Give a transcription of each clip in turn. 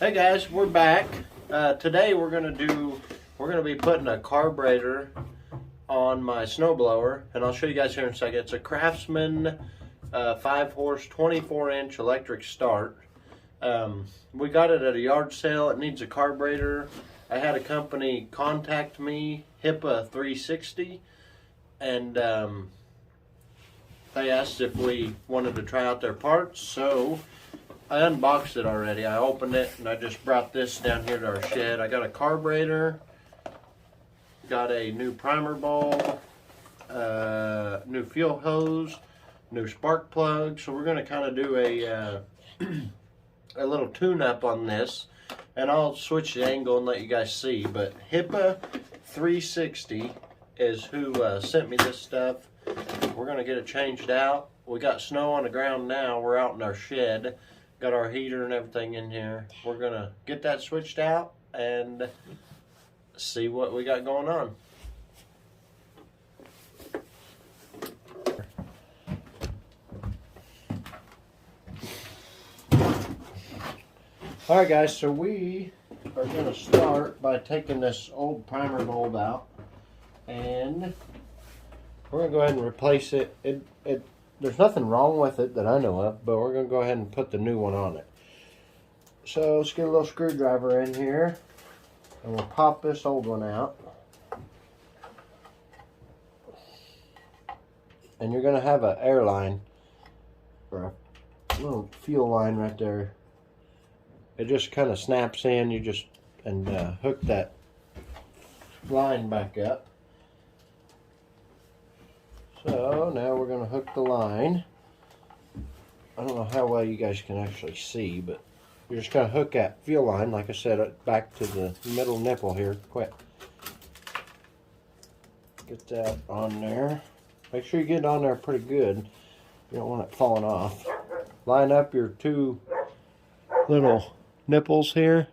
Hey guys, we're back. Today we're gonna be putting a carburetor on my snowblower, and I'll show you guys here in a second. It's a Craftsman 5-horse 24-inch electric start. We got it at a yard sale. It needs a carburetor. I had a company contact me, HIPA 360, and they asked if we wanted to try out their parts. So I unboxed it already. I opened it and I just brought this down here to our shed. I got a carburetor, got a new primer bulb, new fuel hose, new spark plug. So we're going to kind of do a little tune-up on this, and I'll switch the angle and let you guys see. But HIPA 360 is who sent me this stuff. We're going to get it changed out. We got snow on the ground now. We're out in our shed. Got our heater and everything in here. We're going to get that switched out and see what we got going on. Alright guys, so we are going to start by taking this old primer bulb out, and we're going to go ahead and replace it. There's nothing wrong with it that I know of, but we're going to go ahead and put the new one on it. So let's get a little screwdriver in here, and we'll pop this old one out. And you're going to have an air line, or a little fuel line right there. It just kind of snaps in. You just hook that line back up. So now we're going to hook the line. I don't know how well you guys can actually see, but you're just going to hook that fuel line, like I said, back to the middle nipple here. Quick. Get that on there. Make sure you get it on there pretty good. You don't want it falling off. Line up your two little nipples here,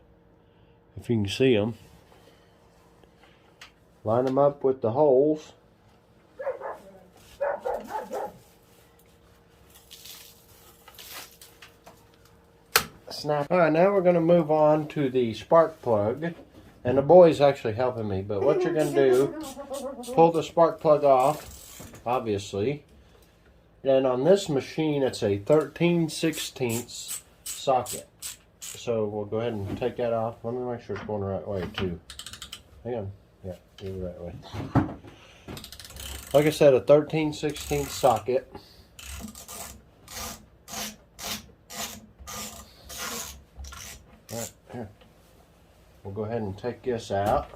if you can see them. Line them up with the holes. Snap. Alright, now we're going to move on to the spark plug, and the boy's actually helping me, but what you're going to do, pull the spark plug off, obviously. And on this machine it's a 13/16 socket. So we'll go ahead and take that off. Let me make sure it's going the right way too. Hang on. Yeah, go the right way. Like I said, a 13/16 socket. Alright, here. We'll go ahead and take this out.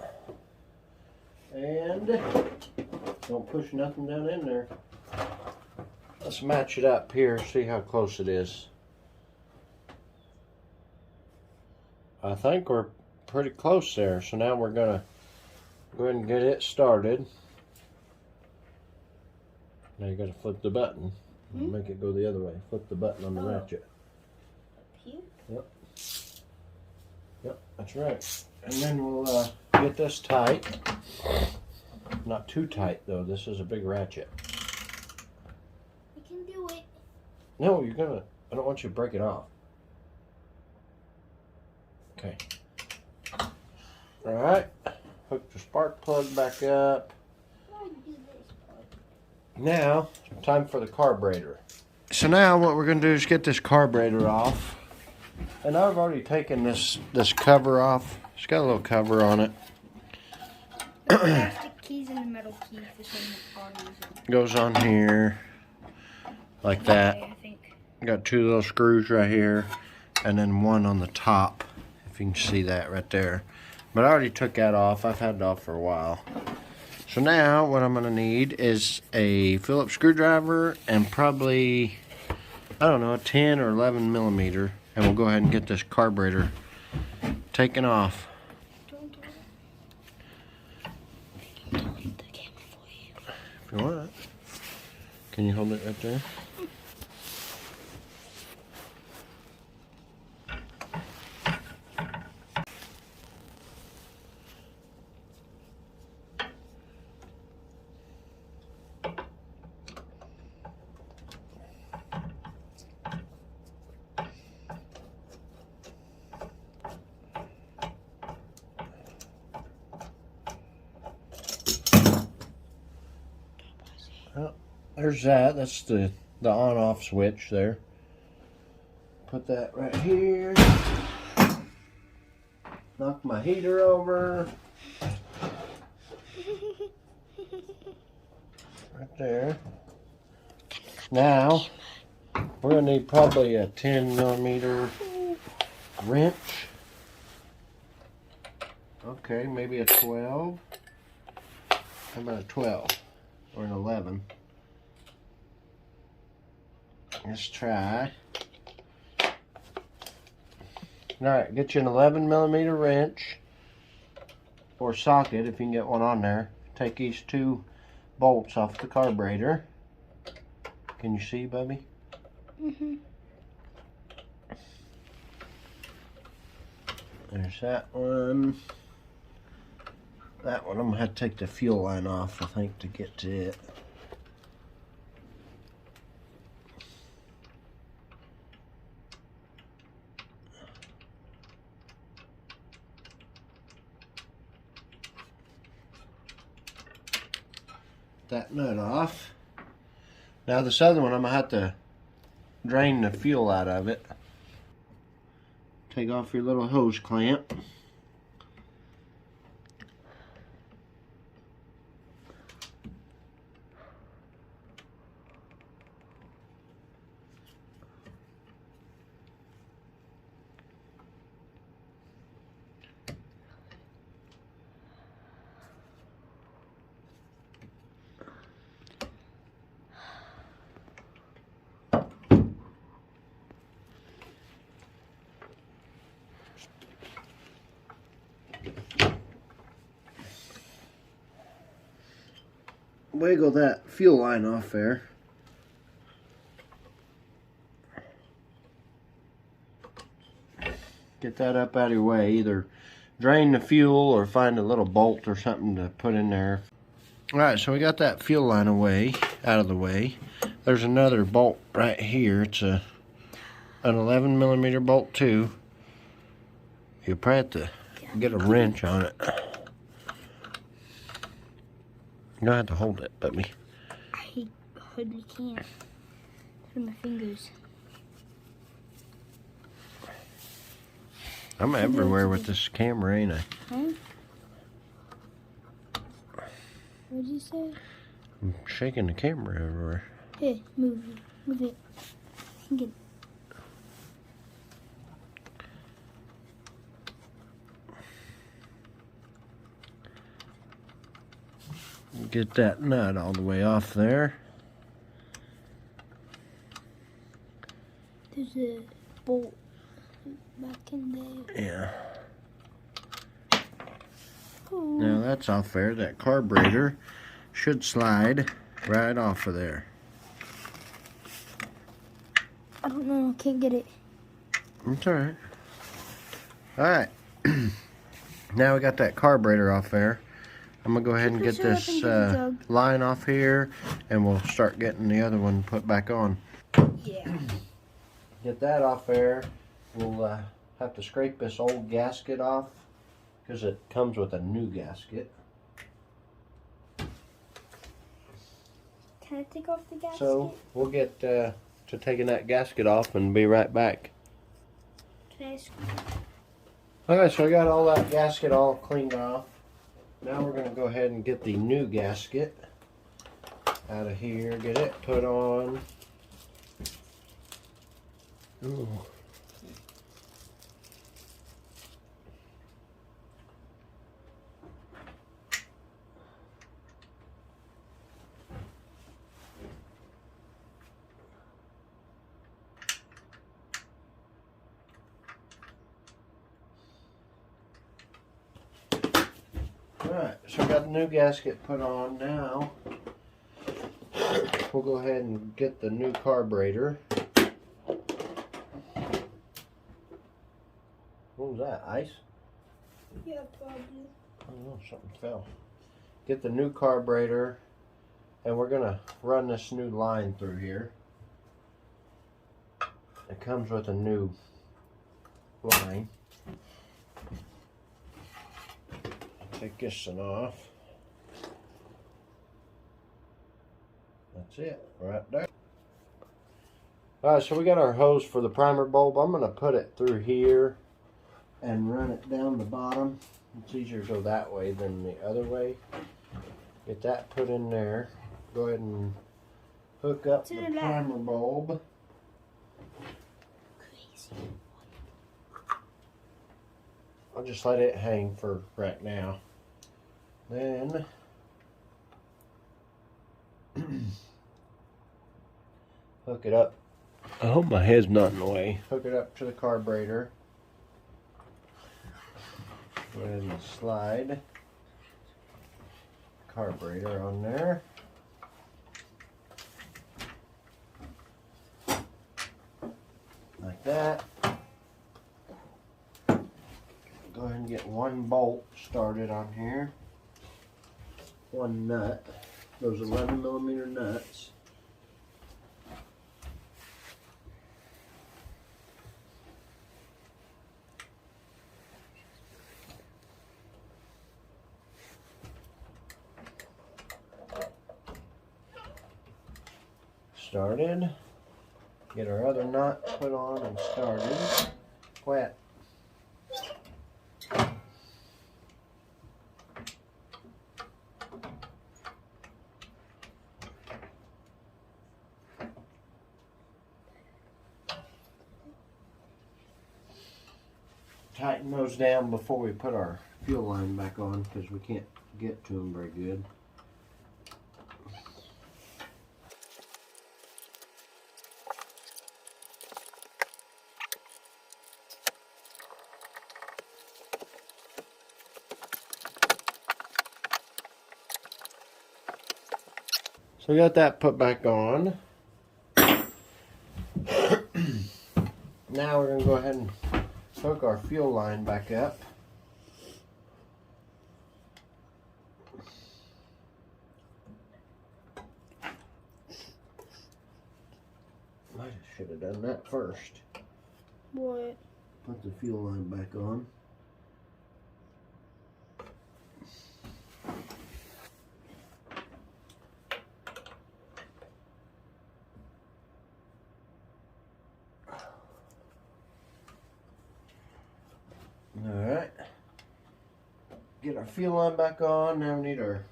And don't push nothing down in there. Let's match it up here, see how close it is. I think we're pretty close there. So now we're going to go ahead and get it started. Now you got to flip the button. Make it go the other way. Flip the button on the ratchet. Up here? Yep. Yep, that's right. And then we'll get this tight. Not too tight though. This is a big ratchet. We can do it. No, you're going to... I don't want you to break it off. Okay. Alright. Hook the spark plug back up. Now, time for the carburetor. So now what we're going to do is get this carburetor off. And I've already taken this cover off. It's got a little cover on it. The plastic keys and the metal keys. This one Goes on here. Like that. I think. Got two little screws right here. And then one on the top. If you can see that right there. But I already took that off. I've had it off for a while. So now what I'm going to need is a Phillips screwdriver and probably, I don't know, a 10 or 11 millimeter. And we'll go ahead and get this carburetor taken off. Don't get the camera for you. If you want. Can you hold it right there? there's that. That's the on-off switch there. Put that right here. Knock my heater over. Right there. Now, we're going to need probably a 10mm wrench. Okay, maybe a 12. How about a 12 or an 11? Let's try. Alright, get you an 11mm wrench or socket if you can get one on there. Take these 2 bolts off the carburetor. Can you see, Bubby? Mm-hmm. There's that one. That one, I'm going to have to take the fuel line off, I think, to get to it. That nut off. Now this other one, I'm going to have to drain the fuel out of it. Take off your little hose clamp. Wiggle that fuel line off there. Get that up out of your way. Either drain the fuel or find a little bolt or something to put in there. Alright, so we got that fuel line out of the way. There's another bolt right here. It's an 11mm bolt too. You'll probably have to get a wrench on it. You don't have to hold it, Bubby. I hardly can't. With my fingers. I'm everywhere with this camera, ain't I? Huh? What did you say? I'm shaking the camera everywhere. Here, move it. Get it. Get that nut all the way off there. There's a bolt back in there. Yeah. Ooh. Now that's off there. That carburetor should slide right off of there. I don't know. I can't get it. It's alright. Alright. Now we got that carburetor off there. I'm going to go ahead and get this line off here, and we'll start getting the other one put back on. Yeah. Get that off there. We'll have to scrape this old gasket off because it comes with a new gasket. Can I take off the gasket? So we'll get to taking that gasket off and be right back. Can I Alright, so I got all that gasket all cleaned off. Now we're going to go ahead and get the new gasket out of here, get it put on. Ooh. Alright, so we got the new gasket put on now. We'll go ahead and get the new carburetor. What was that, ice? Yeah, probably. Oh, something fell. Get the new carburetor, and we're going to run this new line through here. It comes with a new line. Take this one off. That's That's it, right there. Alright, so we got our hose for the primer bulb. I'm going to put it through here and run it down the bottom. It's easier to go that way than the other way. Get that put in there. Go ahead and hook up the primer bulb. I'll just let it hang for right now. Then hook it up. I hope my head's not in the way. Hook it up to the carburetor. Go ahead and slide carburetor on there. Like that. Go ahead and get one bolt started on here. One nut. Those 11mm nuts. Started. Get our other nut put on and started. Wet. Tighten those down before we put our fuel line back on because we can't get to them very good. So we got that put back on. Now we're going to go ahead and hook our fuel line back up. I should have done that first. What? Put the fuel line back on. Alright. Get our fuel line back on. Now we need our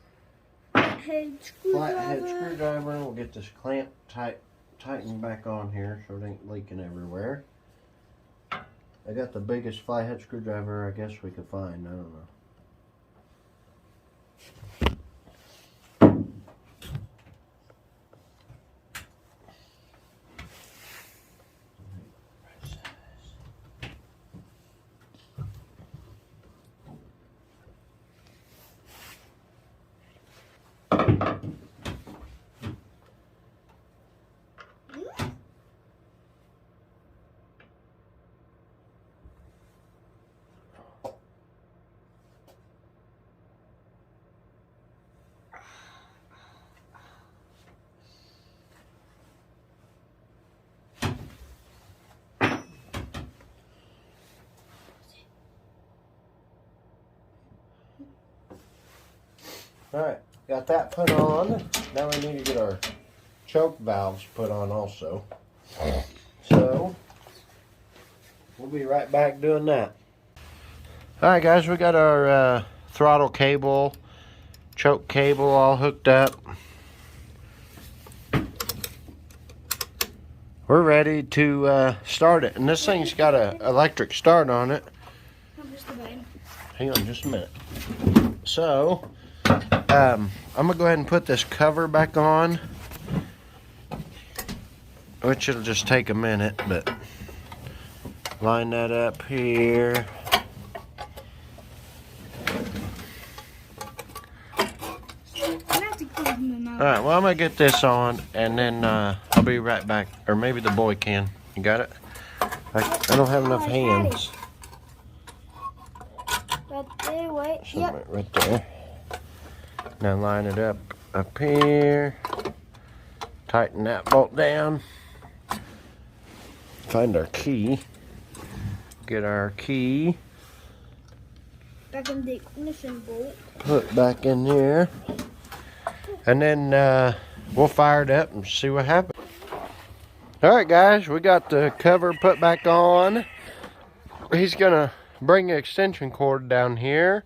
flathead screwdriver. We'll get this clamp tightened back on here so it ain't leaking everywhere. I got the biggest flathead screwdriver I guess we could find. I don't know. Alright, got that put on. Now we need to get our choke valves put on also. So, we'll be right back doing that. Alright guys, we got our throttle cable, choke cable all hooked up. We're ready to start it. And this thing's got an electric start on it. Hang on just a minute. So, I'm going to go ahead and put this cover back on, which it'll just take a minute, but line that up here. Alright, well I'm going to get this on and then I'll be right back, or maybe the boy can. You got it? I don't have enough hands. Right there, wait. Yep. Right there. Now line it up here. Tighten that bolt down. Find our key. Get our key. Back in the ignition bolt. Put back in here. And then we'll fire it up and see what happens. Alright guys, we got the cover put back on. He's gonna bring an extension cord down here,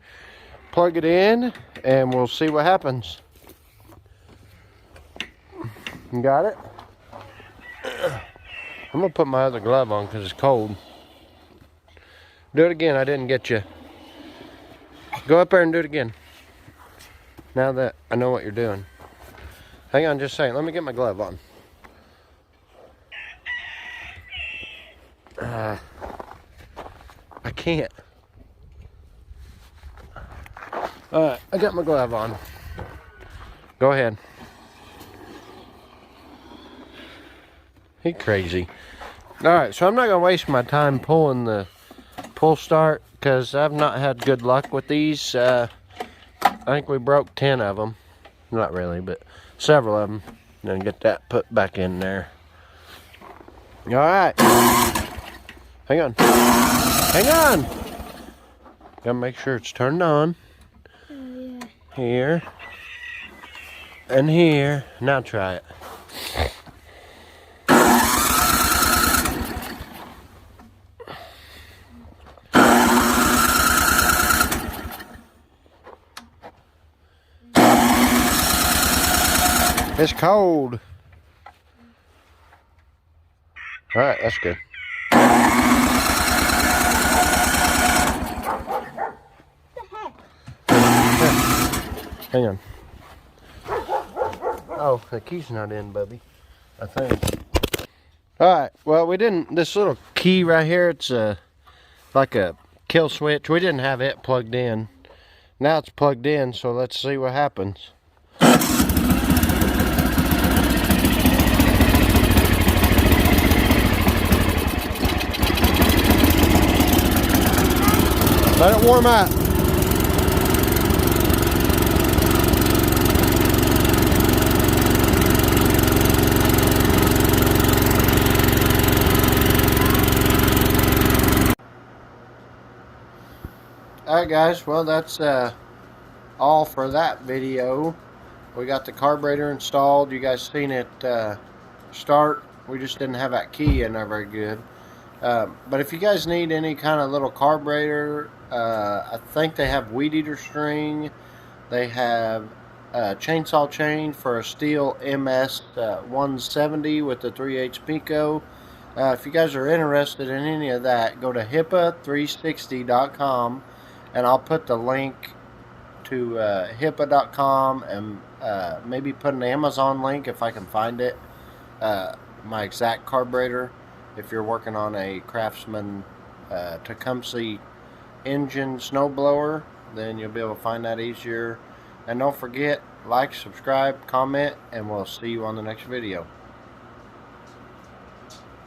plug it in, and we'll see what happens. You got it? I'm gonna put my other glove on because it's cold. Do it again, I didn't get you. Go up there and do it again. Now that I know what you're doing. Hang on just a second, let me get my glove on. I can't. Alright, I got my glove on. Go ahead. He crazy. Alright, so I'm not going to waste my time pulling the pull start because I've not had good luck with these. I think we broke 10 of them. Not really, but several of them. Then get that put back in there. Alright. Hang on. Hang on! Gotta make sure it's turned on. Yeah. Here. And here. Now try it. It's cold. Alright, that's good. Hang on. Oh, the key's not in, Bubby. I think. Alright, well, we didn't, this little key right here, it's like a kill switch. We didn't have it plugged in. Now it's plugged in, so let's see what happens. Let it warm up. Alright guys, well that's all for that video. We got the carburetor installed. You guys seen it start. We just didn't have that key in there very good. But if you guys need any kind of little carburetor, I think they have weed eater string. They have chainsaw chain for a steel MS 170 with the 3/8 Pico. If you guys are interested in any of that, go to HIPA360.com and I'll put the link to HIPA.com and maybe put an Amazon link if I can find it. My exact carburetor. If you're working on a Craftsman Tecumseh engine snowblower, then you'll be able to find that easier. And don't forget, like, subscribe, comment, and we'll see you on the next video.